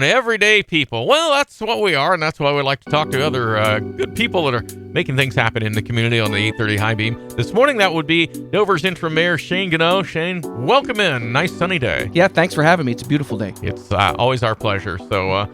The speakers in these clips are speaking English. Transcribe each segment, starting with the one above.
Everyday people. Well, that's what we are, and that's why we like to talk to other good people that are making things happen in the community on the 830 High Beam. This morning, that would be Dover's Interim Mayor Shane Gunnoe. Shane, welcome in. Nice sunny day. Yeah, thanks for having me. It's a beautiful day. It's always our pleasure. So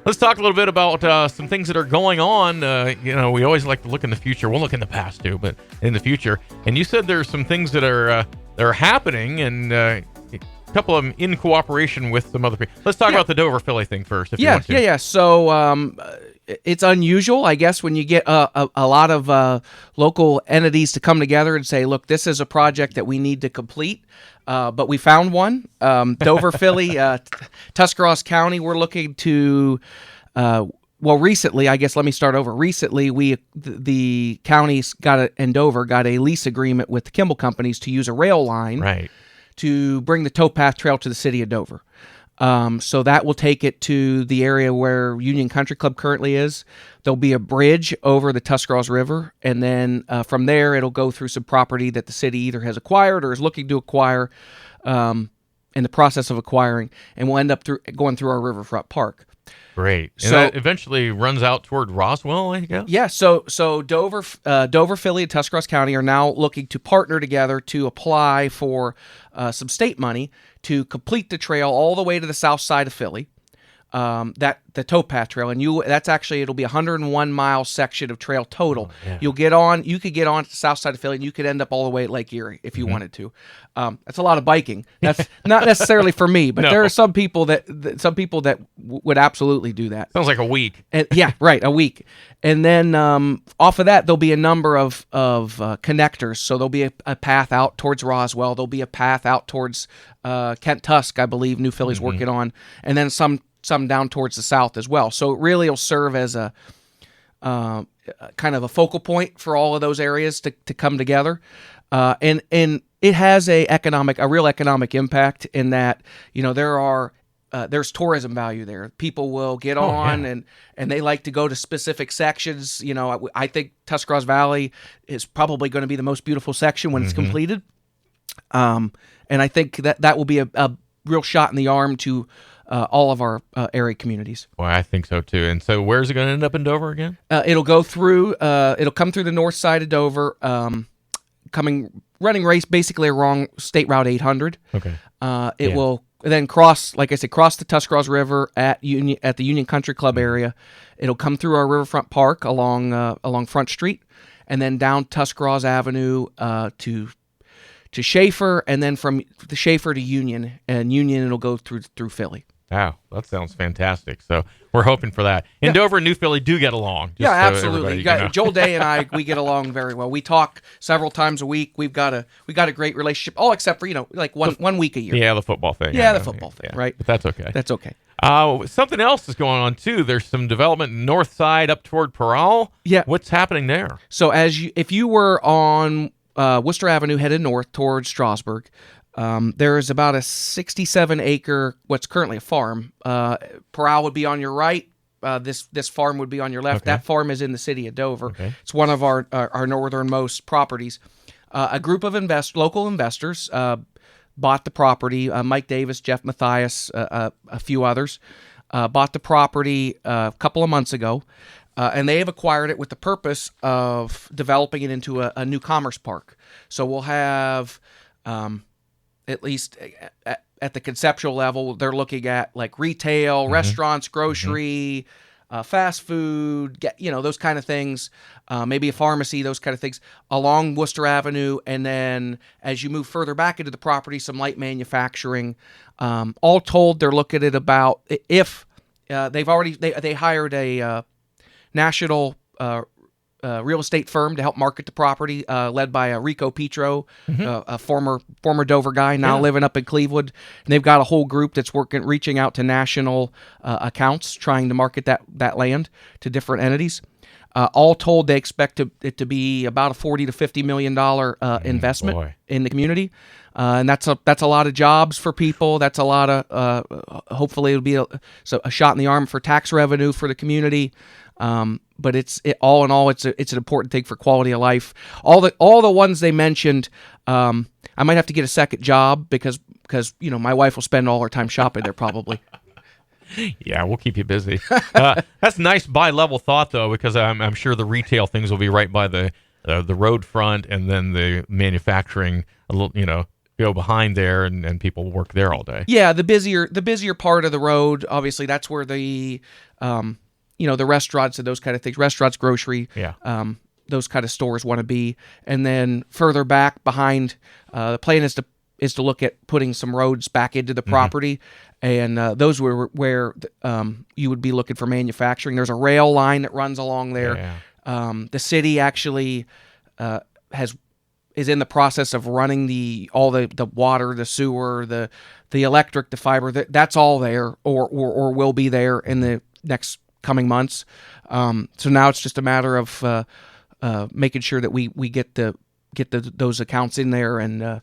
let's talk a little bit about some things that are going on. We always like to look in the future. We'll look in the past too, but in the future. And you said there's some things that are happening, and couple of them in cooperation with some other people. Let's talk about the Dover Philly thing first, if you want to. Yeah. So it's unusual, I guess, when you get a lot of local entities to come together and say, look, this is a project that we need to complete. But we found one. Dover, Philly, Tuscarawas County, we're looking to... recently, I guess let me start over. Recently, the counties and Dover got a lease agreement with the Kimball companies to use a rail line to bring the towpath trail to the city of Dover. So that will take it to the area where Union Country Club currently is. There'll be a bridge over the Tuscarawas River, and then from there, it'll go through some property that the city either has acquired or is looking to acquire in the process of acquiring, and we'll end up going through our riverfront park. Great. And that eventually runs out toward Roswell, I guess? Yeah, so Dover, Philly, and Tuscarawas County are now looking to partner together to apply for some state money to complete the trail all the way to the south side of Philly, the towpath trail. And it'll be a 101-mile section of trail total. Oh, yeah. You could get on to the south side of Philly, and you could end up all the way at Lake Erie if you wanted to. That's a lot of biking. That's not necessarily for me, but there are some people that would absolutely do that. Sounds like a week. And, yeah, right, a week. And then off of that, there'll be a number of connectors. So there'll be a path out towards Roswell. There'll be a path out towards Kent Tusk, I believe, New Philly's working on, and then some down towards the south as well. So it really will serve as a kind of a focal point for all of those areas to come together. And it has a real economic impact in that, there's tourism value there. People will get on and they like to go to specific sections. I think Tuscarawas Valley is probably going to be the most beautiful section when it's completed. And I think that will be a real shot in the arm to all of our area communities. Well, I think so too. And so where's it going to end up in Dover again? It'll come through the north side of Dover, running race basically along State Route 800. Okay. It will then cross the Tuscarawas River at the Union Country Club area. It'll come through our riverfront park along Front Street, and then down Tuscarawas Avenue to Schaefer, and then from the Schaefer to Union, and Union it'll go through Philly. Wow, that sounds fantastic. So we're hoping for that. And Dover and New Philly do get along. Absolutely. Joel Day and I, we get along very well. We talk several times a week. We got a great relationship, all except for one week a year. Yeah, the football thing. Yeah, the football thing. Right. But that's okay. That's okay. Something else is going on too. There's some development north side up toward Peral. Yeah. What's happening there? So if you were on Worcester Avenue headed north towards Strasburg, there is about a 67-acre, what's currently a farm. Peral would be on your right. This farm would be on your left. Okay. That farm is in the city of Dover. Okay. It's one of our northernmost properties. A group of local investors bought the property. Mike Davis, Jeff Mathias, a few others bought the property a couple of months ago. And they have acquired it with the purpose of developing it into a new commerce park. So we'll have, at least at the conceptual level, they're looking at like retail, restaurants, grocery, fast food, those kind of things, maybe a pharmacy, those kind of things along Worcester Avenue. And then as you move further back into the property, some light manufacturing. All told, they're looking at about, if they hired a national real estate firm to help market the property, led by Rico Petro, a former Dover guy, now living up in Cleveland. And they've got a whole group that's reaching out to national accounts, trying to market that land to different entities. All told, they expect it to be about a $40 to $50 million investment in the community. And that's a lot of jobs for people. That's a lot of, hopefully it'll be a shot in the arm for tax revenue for the community. But all in all, it's an important thing for quality of life. All the ones they mentioned, I might have to get a second job because my wife will spend all her time shopping there probably. Yeah, we'll keep you busy. That's nice bi-level thought, though, because I'm sure the retail things will be right by the road front, and then the manufacturing, a little, go behind there, and people work there all day. Yeah, the busier part of the road, obviously, that's where the the restaurants and those kind of things, restaurants, grocery, Yeah. Those kind of stores want to be. And then further back behind, the plan is to look at putting some roads back into the property, and those were where you would be looking for manufacturing. There's a rail line that runs along there. Yeah. The city actually is in the process of running all the water, the sewer, the electric, the fiber. That's all there, or will be there in the next coming months. So now it's just a matter of making sure that we get those accounts in there and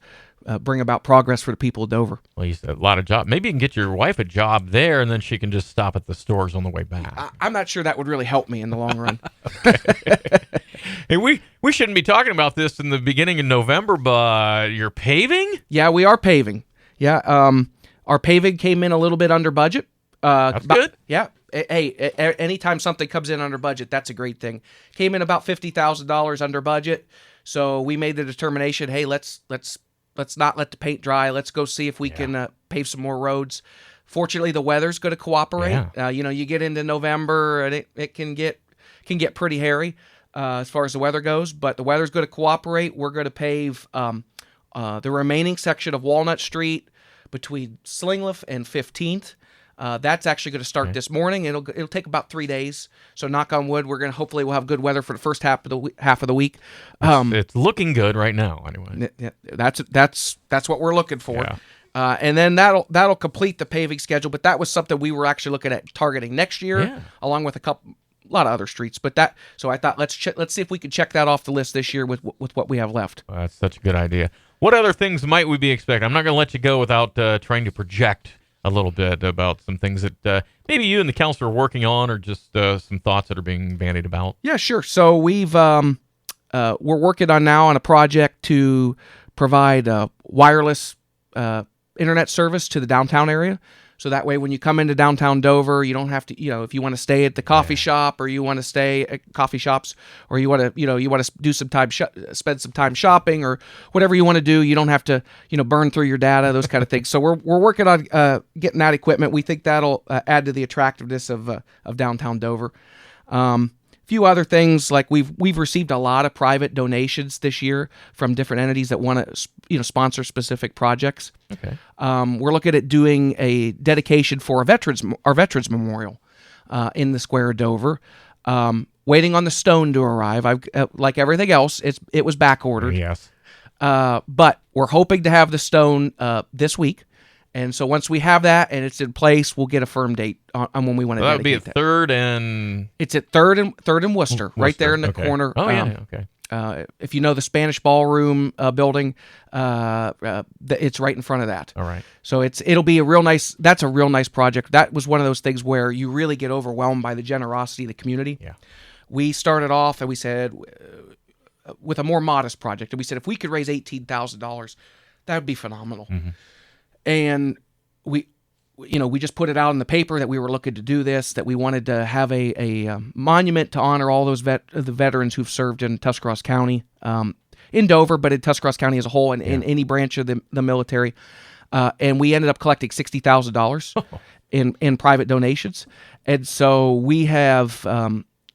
bring about progress for the people of Dover. Well, you said a lot of jobs. Maybe you can get your wife a job there, and then she can just stop at the stores on the way back. I'm not sure that would really help me in the long run. Hey, we shouldn't be talking about this in the beginning of November, but you're paving? Yeah, we are paving. Yeah, our paving came in a little bit under budget. That's good. Yeah. Hey, anytime something comes in under budget, that's a great thing. Came in about $50,000 under budget, so we made the determination. Hey, let's not let the paint dry. Let's go see if we can pave some more roads. Fortunately, the weather's going to cooperate. Yeah. You get into November and it can get pretty hairy as far as the weather goes. But the weather's going to cooperate. We're going to pave the remaining section of Walnut Street between Slingleaf and 15th. That's actually going to start this morning. It'll take about 3 days. So knock on wood, hopefully we'll have good weather for the first half of the week. It's looking good right now, anyway. That's what we're looking for. Yeah. And then that'll complete the paving schedule. But that was something we were actually looking at targeting next year, along with a lot of other streets. So I thought let's see if we can check that off the list this year with what we have left. Well, that's such a good idea. What other things might we be expecting? I'm not going to let you go without trying to project a little bit about some things that maybe you and the council are working on, or just some thoughts that are being bandied about. Yeah, sure. So we're working on a project to provide wireless internet service to the downtown area. So that way, when you come into downtown Dover, you don't have to, if you want to stay at the coffee shop, or you want to stay at coffee shops, or you want to do some time, spend some time shopping, or whatever you want to do, you don't have to, burn through your data, those kind of things. So we're working on getting that equipment. We think that'll add to the attractiveness of downtown Dover. Few other things, like we've received a lot of private donations this year from different entities that want to sponsor specific projects. Okay. We're looking at doing a dedication for our veterans memorial in the square of Dover. Waiting on the stone to arrive. Like everything else, it was back ordered. Yes. But we're hoping to have the stone this week. And so once we have that and it's in place, we'll get a firm date on when we want to dedicate that. That would be at 3rd and... It's at 3rd and Worcester, right there in the corner. Oh, yeah, okay. If you know the Spanish Ballroom building, it's right in front of that. All right. So it'll be that's a real nice project. That was one of those things where you really get overwhelmed by the generosity of the community. Yeah. We started off and we said, with a more modest project, and we said if we could raise $18,000, that would be phenomenal. Mm-hmm. And we just put it out in the paper that we were looking to do this, that we wanted to have a monument to honor all those the veterans who've served in Tuscarawas County, in Dover, but in Tuscarawas County as a whole, and in any branch of the military. And we ended up collecting $60,000 in private donations. And so we have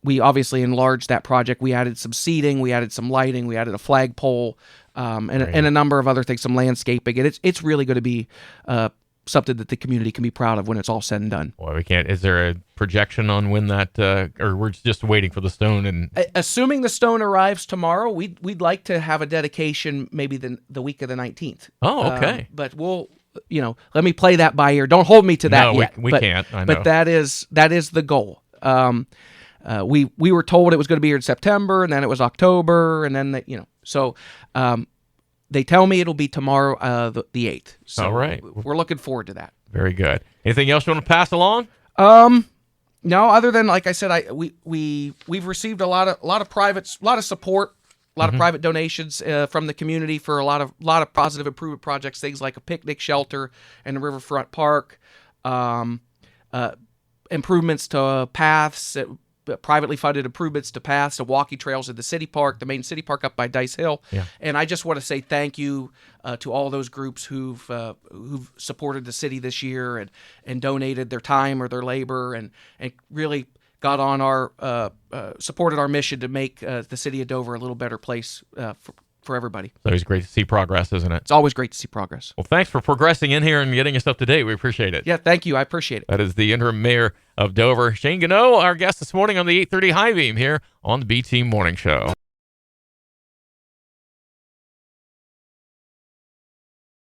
we obviously enlarged that project. We added some seating, we added some lighting, we added a flagpole, and a number of other things, some landscaping. And it's really going to be something that the community can be proud of when it's all said and done. Well, we can't. Is there a projection on when that, or we're just waiting for the stone? And assuming the stone arrives tomorrow, we'd like to have a dedication maybe the week of the 19th. Oh, okay. But we'll, let me play that by ear. Don't hold me to that yet. We can't. I know. But that is the goal. We were told it was going to be here in September, and then it was October, and then so. They tell me it'll be tomorrow, the 8th. So all right. We're looking forward to that. Very good. Anything else you want to pass along? No, other than, like I said, we've received a lot of support, a lot of private donations from the community for a lot of positive improvement projects, things like a picnic shelter and a riverfront park, improvements to paths, privately funded improvements to paths, to walking trails in the city park, the main city park up by Dice Hill. Yeah. And I just want to say thank you to all those groups who've supported the city this year and donated their time or their labor and really got on supported our mission to make the city of Dover a little better place for everybody. It's always great to see progress, isn't it? It's always great to see progress. Well, thanks for progressing in here and getting us up to date. We appreciate it. Yeah, thank you. I appreciate it. That is the interim mayor of Dover, Shane Gunnoe, our guest this morning on the 8:30 High Beam here on the B Team Morning Show.